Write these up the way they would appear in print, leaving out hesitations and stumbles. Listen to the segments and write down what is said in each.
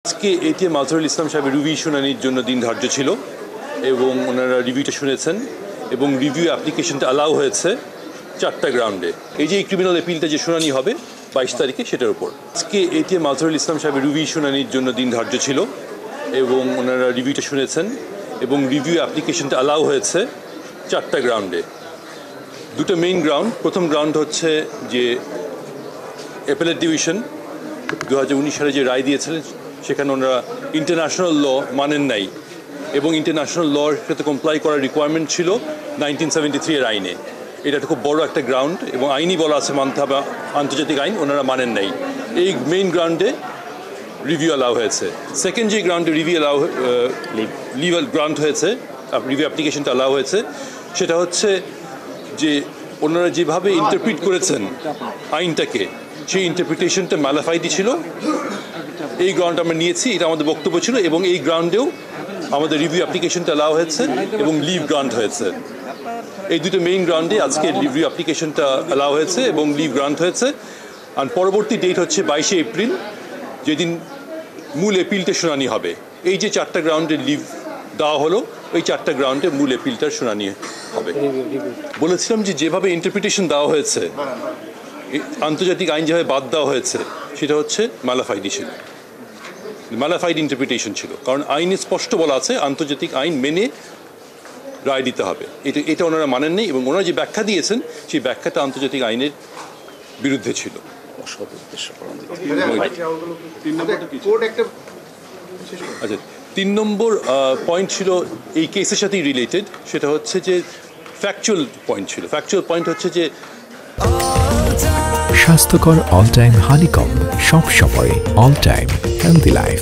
আজকে এটিএম আজহারুল ইসলাম সাহেবের রিভিউ শুনানির জন্য দিন ধার্য ছিল এবং ওনারা রিভিউটা শুনেছেন এবং রিভিউ অ্যাপ্লিকেশনটা অ্যালাউ হয়েছে 4টা গ্রাউন্ডে। এই যে ক্রিমিনাল অ্যাপিলটা যে শুনানি হবে 22 তারিখে সেটার উপর। আজকে এটিএম আজহারুল ইসলাম সাহেবের রিভিউ শুনানির জন্য দিন ধার্য ছিল এবং ওনারা রিভিউটা শুনেছেন এবং রিভিউ অ্যাপ্লিকেশনটা অ্যালাউ হয়েছে 4টা গ্রাউন্ডে। দুটো মেইন গ্রাউন্ড। প্রথম গ্রাউন্ড হচ্ছে যে অ্যাপেলেট ডিভিশন 2019 সালে যে রায় দিয়েছিলেন সেখানে ওনারা ইন্টারন্যাশনাল ল মানেন নাই এবং ইন্টারন্যাশনাল লর সাথে কমপ্লাই করার রিকোয়ারমেন্ট ছিল 1973 এর আইনে। এটা খুব বড় একটা গ্রাউন্ড এবং আইনই বলা আছে মানতে হবে আন্তর্জাতিক আইন, ওনারা মানেন নাই। এই মেইন গ্রাউন্ডে রিভিউ অ্যালাউ হয়েছে। সেকেন্ড যে গ্রাউন্ডে রিভিউ লিভ গ্রান্ট হয়েছে, রিভিউ অ্যাপ্লিকেশনটা অ্যালাউ হয়েছে, সেটা হচ্ছে যে ওনারা যেভাবে ইন্টারপ্রিট করেছেন আইনটাকে সেই ইন্টারপ্রিটেশনটা ম্যালাফাইডি ছিল। এই গ্রাউন্ড আমরা নিয়েছি, এটা আমাদের বক্তব্য ছিল এবং এই গ্রাউন্ডেও আমাদের রিভিউ অ্যাপ্লিকেশনটা অ্যালাউ হয়েছে এবং লিভ গ্রান্ট হয়েছে। এই দুটো মেইন গ্রাউন্ডে আজকে রিভিউ অ্যাপ্লিকেশনটা অ্যালাউ হয়েছে এবং লিভ গ্রান্ট হয়েছে। আর পরবর্তী ডেট হচ্ছে 22শে এপ্রিল, যেদিন মূল অ্যাপিলটা শুনানি হবে। এই যে 4টা গ্রাউন্ডে লিভ দেওয়া হলো, ওই 4টা গ্রাউন্ডে মূল অ্যাপিলটার শুনানি হবে। বলেছিলাম যে যেভাবে ইন্টারপ্রিটেশন দেওয়া হয়েছে, আন্তর্জাতিক আইন যেভাবে বাদ দেওয়া হয়েছে, সেটা হচ্ছে ম্যালাফাইডি ছিল, ম্যালাফাইড ইন্টারপ্রিটেশন ছিল। কারণ আইনে স্পষ্ট বলা আছে আন্তর্জাতিক আইন মেনে রায় দিতে হবে। এটা ওনারা মানেননি এবং ওনারা যে ব্যাখ্যা দিয়েছেন সেই ব্যাখ্যাটা আন্তর্জাতিক আইনের বিরুদ্ধে ছিল। আচ্ছা, 3 নম্বর পয়েন্ট ছিল এই কেসের সাথেই রিলেটেড, সেটা হচ্ছে যে ফ্যাকচুয়াল পয়েন্ট ছিল। ফ্যাকচুয়াল পয়েন্ট হচ্ছে যে স্বাস্থ্যকর অল টাইম হানিকম, সব সময় অল টাইম হেলদি লাইফ।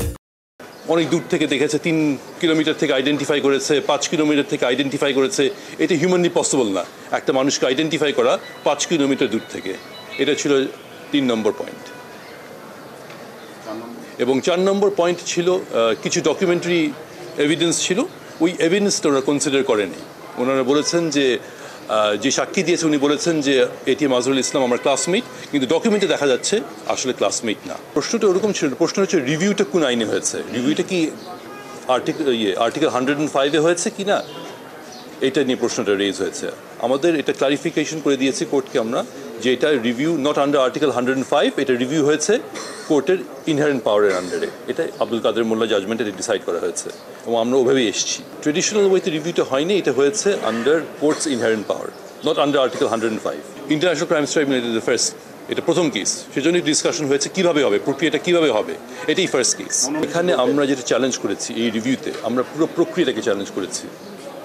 অনেক দূর থেকে দেখেছে, 3 কিলোমিটার থেকে আইডেন্টিফাই করেছে, 5 কিলোমিটার থেকে আইডেন্টিফাই করেছে। এটা হিউম্যানলি পসিবল না একটা মানুষকে আইডেন্টিফাই করা 5 কিলোমিটার দূর থেকে। এটা ছিল 3 নম্বর পয়েন্ট। এবং 4 নম্বর পয়েন্ট ছিল কিছু ডকুমেন্টারি এভিডেন্স ছিল, ওই এভিডেন্সটা ওনারা কনসিডার করেনি। ওনারা বলেছেন যে সাক্ষী দিয়েছে উনি বলেছেন যে এটিএম আজহারুল ইসলাম আমার ক্লাসমেট, কিন্তু ডকুমেন্টে দেখা যাচ্ছে আসলে ক্লাসমেট না। প্রশ্নটা ওরকম ছিল। প্রশ্ন হচ্ছে রিভিউটা কোন আইনে হয়েছে, রিভিউটা কি আর্টিকেল 105-এ হয়েছে কি না, এটা নিয়ে প্রশ্নটা রেজ হয়েছে। আমাদের এটা ক্লারিফিকেশন করে দিয়েছি কোর্টকে আমরা, যে এটা রিভিউ নট আন্ডার আর্টিকেল 105, এটা রিভিউ হয়েছে কোর্টের ইনহারেন্ট পাওয়ারের আন্ডারে। এটা আব্দুল কাদের মোল্লা জাজমেন্টে ডিসাইড করা হয়েছে এবং আমরা ওভাবেই এসেছি। ট্রেডিশনাল ওয়েতে রিভিউটা হয়নি, এটা হয়েছে under courts inherent power, not under article 105। International crimes tribunal first, এটা প্রথম কেস, সেজন্যই ডিসকাশন হয়েছে কীভাবে হবে, প্রক্রিয়াটা কীভাবে হবে, এটাই ফার্স্ট কেস। এখানে আমরা যেটা চ্যালেঞ্জ করেছি এই রিভিউতে, আমরা পুরো প্রক্রিয়াটাকে চ্যালেঞ্জ করেছি।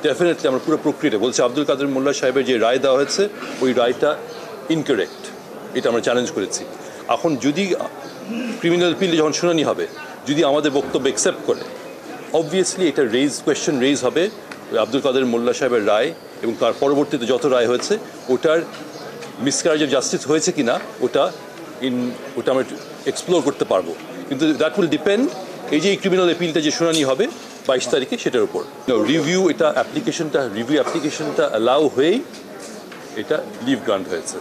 ডেফিনেটলি আমরা পুরো প্রক্রিয়াটা বলছি আব্দুল কাদের মোল্লা সাহেবের যে রায় দেওয়া হয়েছে ওই রায়টা ইনকারেক্ট, এটা আমরা চ্যালেঞ্জ করেছি। এখন যদি ক্রিমিনাল অ্যাপিলে যখন শুনানি হবে, যদি আমাদের বক্তব্য অ্যাকসেপ্ট করে, অবভিয়াসলি এটা কোয়েশ্চেন রেজ হবে আব্দুল কাদের মোল্লা সাহেবের রায় এবং তার পরবর্তীতে যত রায় হয়েছে ওটার মিসক্যারেজ অফ জাস্টিস হয়েছে কিনা ওটা আমরা এক্সপ্লোর করতে পারবো। কিন্তু দ্যাট উইল ডিপেন্ড এই যে ক্রিমিনাল অ্যাপিলটা যে শুনানি হবে 22 তারিখে সেটার উপর। রিভিউ অ্যাপ্লিকেশনটা অ্যালাউ হয়েই এটা লিভ গ্রান্ট হয়েছে।